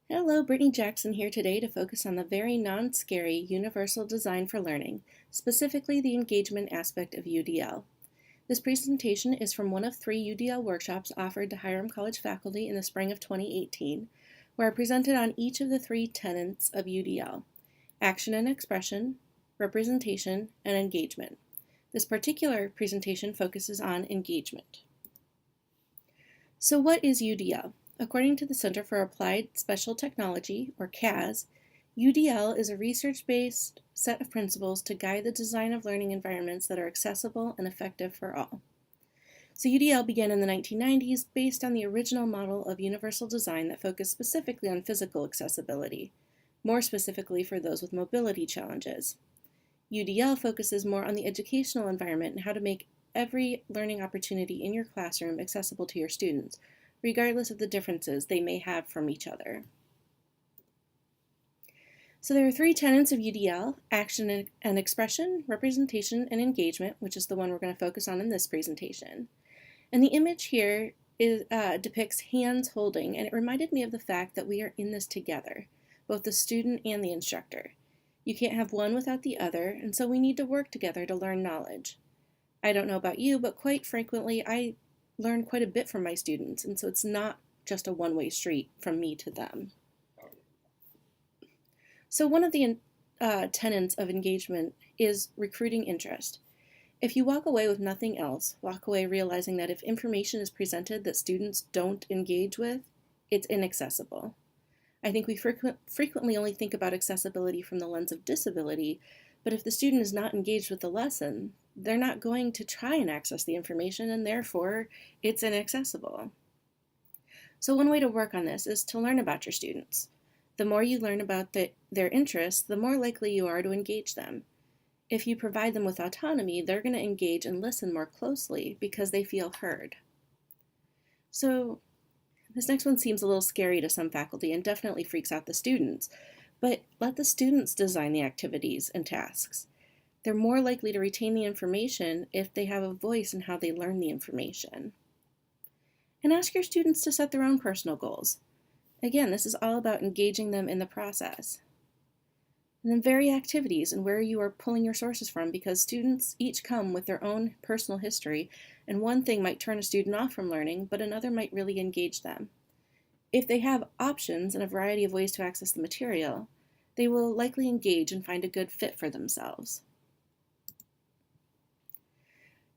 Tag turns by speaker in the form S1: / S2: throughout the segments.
S1: Hello, Brittany Jackson here today to focus on the very non-scary universal design for learning, specifically the engagement aspect of UDL. This presentation is from one of 3 UDL workshops offered to Hiram College faculty in the spring of 2018, where I presented on each of the 3 tenets of UDL: action and expression, representation, and engagement. This particular presentation focuses on engagement. So what is UDL? According to the Center for Applied Special Technology, or CAS, UDL is a research-based set of principles to guide the design of learning environments that are accessible and effective for all. So UDL began in the 1990s based on the original model of universal design that focused specifically on physical accessibility, more specifically for those with mobility challenges. UDL focuses more on the educational environment and how to make every learning opportunity in your classroom accessible to your students, regardless of the differences they may have from each other. So there are 3 tenets of UDL: action and expression, representation, and engagement, which is the one we're going to focus on in this presentation. And the image here depicts hands holding, and it reminded me of the fact that we are in this together, both the student and the instructor. You can't have one without the other, and so we need to work together to learn knowledge. I don't know about you, but quite frequently I learn quite a bit from my students, and so it's not just a one-way street from me to them. So one of the tenets of engagement is recruiting interest. If you walk away with nothing else, walk away realizing that if information is presented that students don't engage with, it's inaccessible. I think we frequently only think about accessibility from the lens of disability, but if the student is not engaged with the lesson, they're not going to try and access the information, and therefore it's inaccessible. So one way to work on this is to learn about your students. The more you learn about their interests, the more likely you are to engage them. If you provide them with autonomy, they're going to engage and listen more closely because they feel heard. So this next one seems a little scary to some faculty and definitely freaks out the students, but let the students design the activities and tasks. They're more likely to retain the information if they have a voice in how they learn the information. And ask your students to set their own personal goals. Again, this is all about engaging them in the process. And then vary activities and where you are pulling your sources from, because students each come with their own personal history, and one thing might turn a student off from learning, but another might really engage them. If they have options and a variety of ways to access the material, they will likely engage and find a good fit for themselves.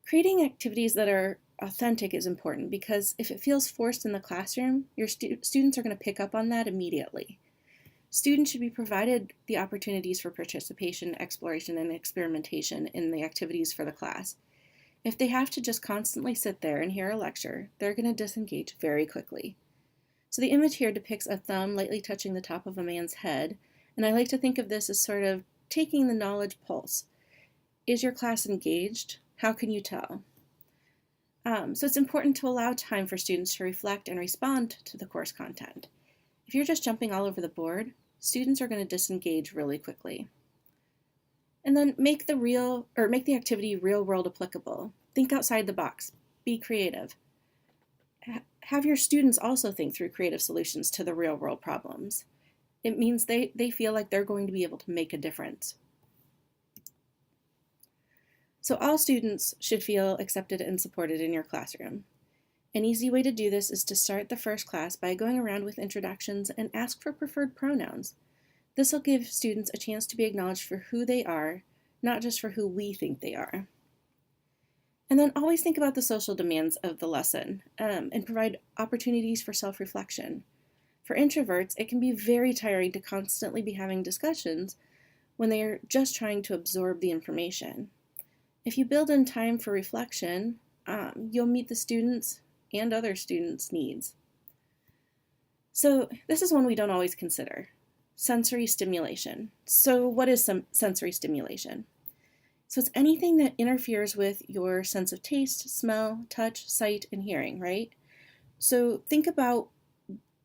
S1: Creating activities that are authentic is important because if it feels forced in the classroom, your students are going to pick up on that immediately. Students should be provided the opportunities for participation, exploration, and experimentation in the activities for the class. If they have to just constantly sit there and hear a lecture, they're going to disengage very quickly. So the image here depicts a thumb lightly touching the top of a man's head, and I like to think of this as sort of taking the knowledge pulse. Is your class engaged? How can you tell? So it's important to allow time for students to reflect and respond to the course content. If you're just jumping all over the board, students are going to disengage really quickly. And then make the activity real-world applicable. Think outside the box. Be creative. Have your students also think through creative solutions to the real-world problems. It means they feel like they're going to be able to make a difference. So all students should feel accepted and supported in your classroom. An easy way to do this is to start the first class by going around with introductions and ask for preferred pronouns. This will give students a chance to be acknowledged for who they are, not just for who we think they are. And then always think about the social demands of the lesson and provide opportunities for self-reflection. For introverts, it can be very tiring to constantly be having discussions when they are just trying to absorb the information. If you build in time for reflection, you'll meet the students' and other students' needs. So this is one we don't always consider: sensory stimulation. So what is sensory stimulation? So it's anything that interferes with your sense of taste, smell, touch, sight, and hearing, right? So think about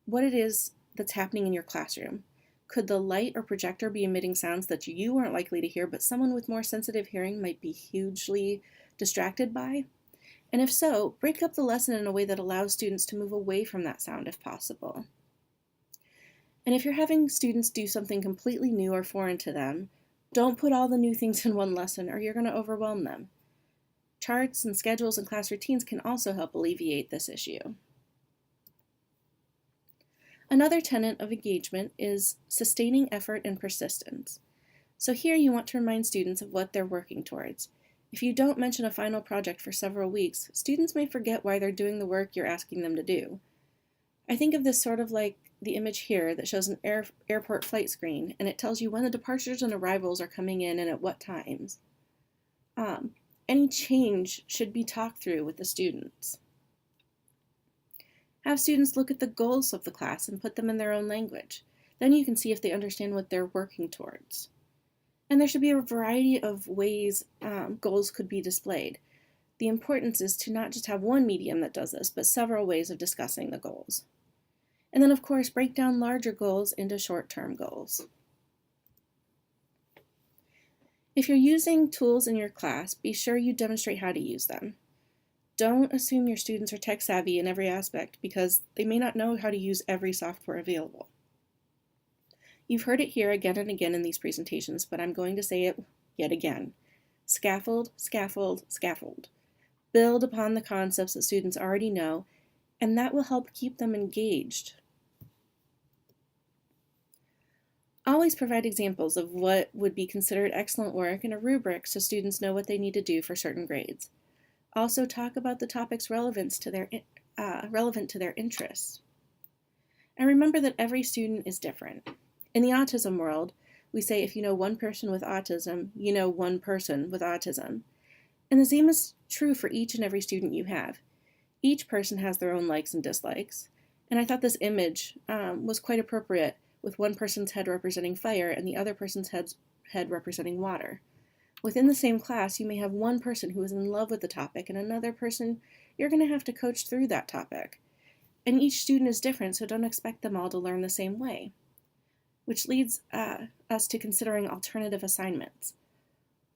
S1: what it is that's happening in your classroom. Could the light or projector be emitting sounds that you aren't likely to hear, but someone with more sensitive hearing might be hugely distracted by? And if so, break up the lesson in a way that allows students to move away from that sound if possible. And if you're having students do something completely new or foreign to them, don't put all the new things in one lesson or you're going to overwhelm them. Charts and schedules and class routines can also help alleviate this issue. Another tenet of engagement is sustaining effort and persistence. So here you want to remind students of what they're working towards. If you don't mention a final project for several weeks, students may forget why they're doing the work you're asking them to do. I think of this sort of like the image here that shows an airport flight screen, and it tells you when the departures and arrivals are coming in and at what times. Any change should be talked through with the students. Have students look at the goals of the class and put them in their own language. Then you can see if they understand what they're working towards. And there should be a variety of ways goals could be displayed. The importance is to not just have one medium that does this, but several ways of discussing the goals. And then, of course, break down larger goals into short-term goals. If you're using tools in your class, be sure you demonstrate how to use them. Don't assume your students are tech savvy in every aspect because they may not know how to use every software available. You've heard it here again and again in these presentations, but I'm going to say it yet again. Scaffold, scaffold, scaffold. Build upon the concepts that students already know, and that will help keep them engaged. Always provide examples of what would be considered excellent work in a rubric so students know what they need to do for certain grades. Also talk about the topics relevant to their interests. And remember that every student is different. In the autism world, we say if you know one person with autism, you know one person with autism. And the same is true for each and every student you have. Each person has their own likes and dislikes. And I thought this image was quite appropriate with one person's head representing fire and the other person's head representing water. Within the same class, you may have one person who is in love with the topic and another person you're going to have to coach through that topic. And each student is different, so don't expect them all to learn the same way. Which leads us to considering alternative assignments.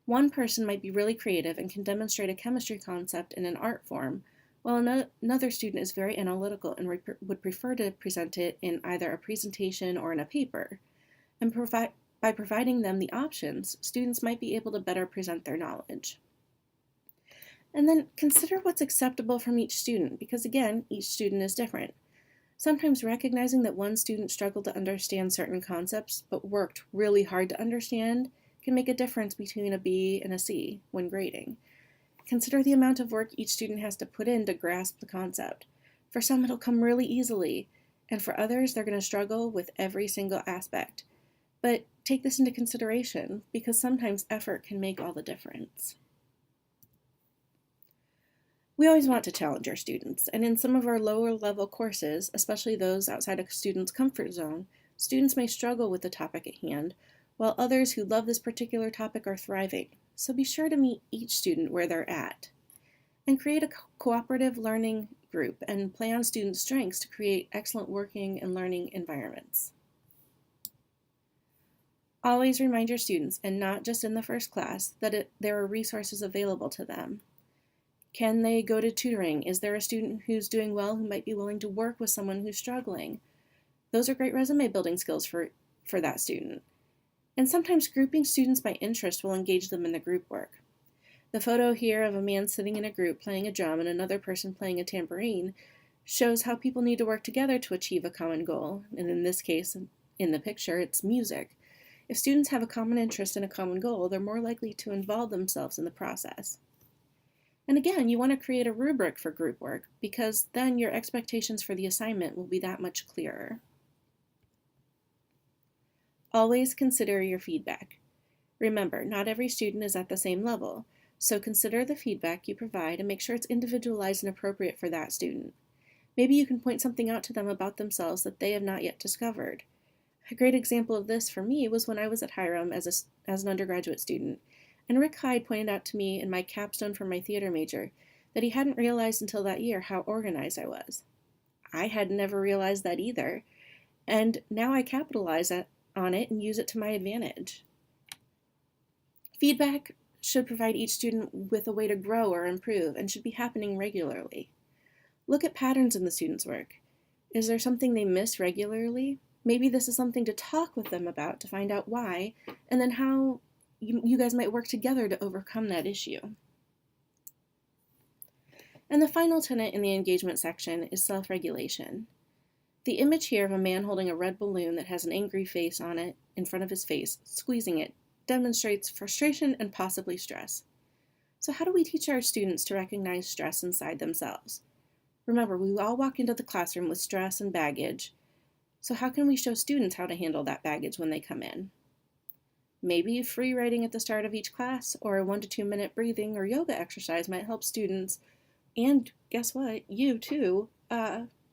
S1: One person might be really creative and can demonstrate a chemistry concept in an art form, while another student is very analytical and would prefer to present it in either a presentation or in a paper. And by providing them the options, students might be able to better present their knowledge. And then consider what's acceptable from each student, because again, each student is different. Sometimes recognizing that one student struggled to understand certain concepts but worked really hard to understand can make a difference between a B and a C when grading. Consider the amount of work each student has to put in to grasp the concept. For some, it'll come really easily, and for others, they're going to struggle with every single aspect. But take this into consideration because sometimes effort can make all the difference. We always want to challenge our students, and in some of our lower level courses, especially those outside a student's comfort zone, students may struggle with the topic at hand, while others who love this particular topic are thriving. So be sure to meet each student where they're at. And create a cooperative learning group and play on students' strengths to create excellent working and learning environments. Always remind your students, and not just in the first class, that there are resources available to them. Can they go to tutoring? Is there a student who's doing well who might be willing to work with someone who's struggling? Those are great resume building skills for that student. And sometimes grouping students by interest will engage them in the group work. The photo here of a man sitting in a group playing a drum and another person playing a tambourine shows how people need to work together to achieve a common goal. And in this case, in the picture, it's music. If students have a common interest in a common goal, they're more likely to involve themselves in the process. And again, you want to create a rubric for group work because then your expectations for the assignment will be that much clearer. Always consider your feedback. Remember, not every student is at the same level, so consider the feedback you provide and make sure it's individualized and appropriate for that student. Maybe you can point something out to them about themselves that they have not yet discovered. A great example of this for me was when I was at Hiram as an undergraduate student. And Rick Hyde pointed out to me in my capstone for my theater major that he hadn't realized until that year how organized I was. I had never realized that either, and now I capitalize on it and use it to my advantage. Feedback should provide each student with a way to grow or improve and should be happening regularly. Look at patterns in the student's work. Is there something they miss regularly? Maybe this is something to talk with them about to find out why, and then how you guys might work together to overcome that issue. And the final tenet in the engagement section is self-regulation. The image here of a man holding a red balloon that has an angry face on it in front of his face, squeezing it, demonstrates frustration and possibly stress. So how do we teach our students to recognize stress inside themselves? Remember, we all walk into the classroom with stress and baggage, so how can we show students how to handle that baggage when they come in? Maybe free writing at the start of each class or a 1 to 2 minute breathing or yoga exercise might help students, and guess what, you too,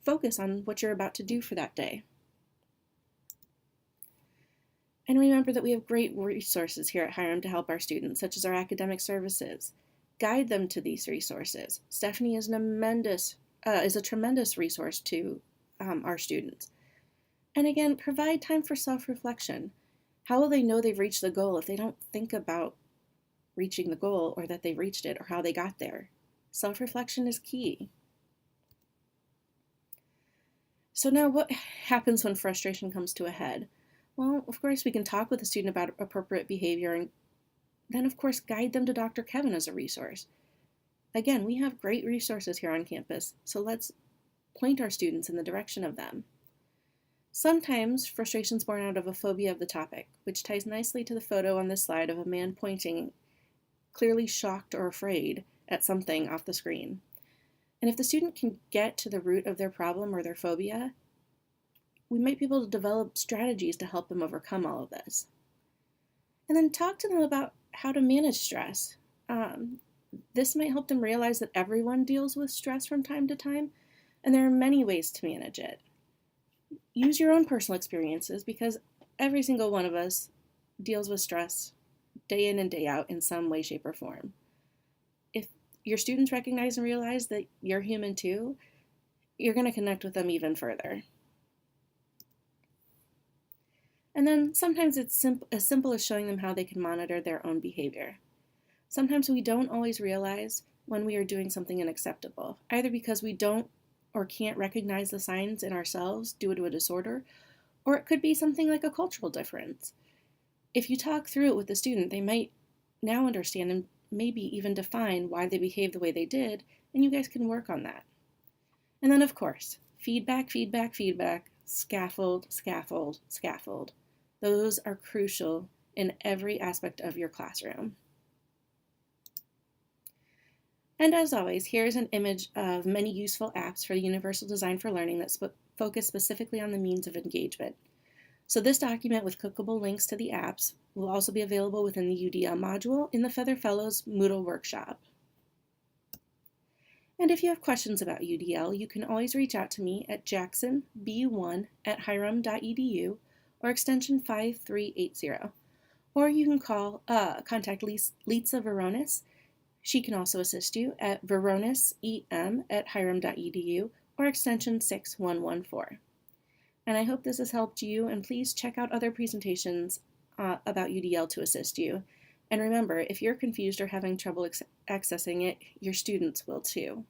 S1: focus on what you're about to do for that day. And remember that we have great resources here at Hiram to help our students, such as our academic services. Guide them to these resources. Stephanie is a tremendous resource to our students. And again, provide time for self-reflection. How will they know they've reached the goal if they don't think about reaching the goal or that they've reached it or how they got there? Self-reflection is key. So now what happens when frustration comes to a head? Well, of course, we can talk with the student about appropriate behavior and then, of course, guide them to Dr. Kevin as a resource. Again, we have great resources here on campus, so let's point our students in the direction of them. Sometimes frustration is born out of a phobia of the topic, which ties nicely to the photo on this slide of a man pointing, clearly shocked or afraid, at something off the screen. And if the student can get to the root of their problem or their phobia, we might be able to develop strategies to help them overcome all of this. And then talk to them about how to manage stress. This might help them realize that everyone deals with stress from time to time, and there are many ways to manage it. Use your own personal experiences because every single one of us deals with stress day in and day out in some way, shape, or form. If your students recognize and realize that you're human too, you're going to connect with them even further. And then sometimes it's as simple as showing them how they can monitor their own behavior. Sometimes we don't always realize when we are doing something unacceptable, either because we don't or can't recognize the signs in ourselves due to a disorder, or it could be something like a cultural difference. If you talk through it with the student, they might now understand and maybe even define why they behave the way they did, and you guys can work on that. And then, of course, feedback, feedback, feedback, scaffold, scaffold, scaffold. Those are crucial in every aspect of your classroom. And as always, here's an image of many useful apps for the Universal Design for Learning that focus specifically on the means of engagement. So this document with clickable links to the apps will also be available within the UDL module in the Feather Fellows Moodle workshop. And if you have questions about UDL, you can always reach out to me at jacksonb1@hiram.edu or extension 5380. Or you can contact Litsa Veronis. She can also assist you at veronisem@hiram.edu or extension 6114. And I hope this has helped you, and please check out other presentations about UDL to assist you. And remember, if you're confused or having trouble accessing it, your students will too.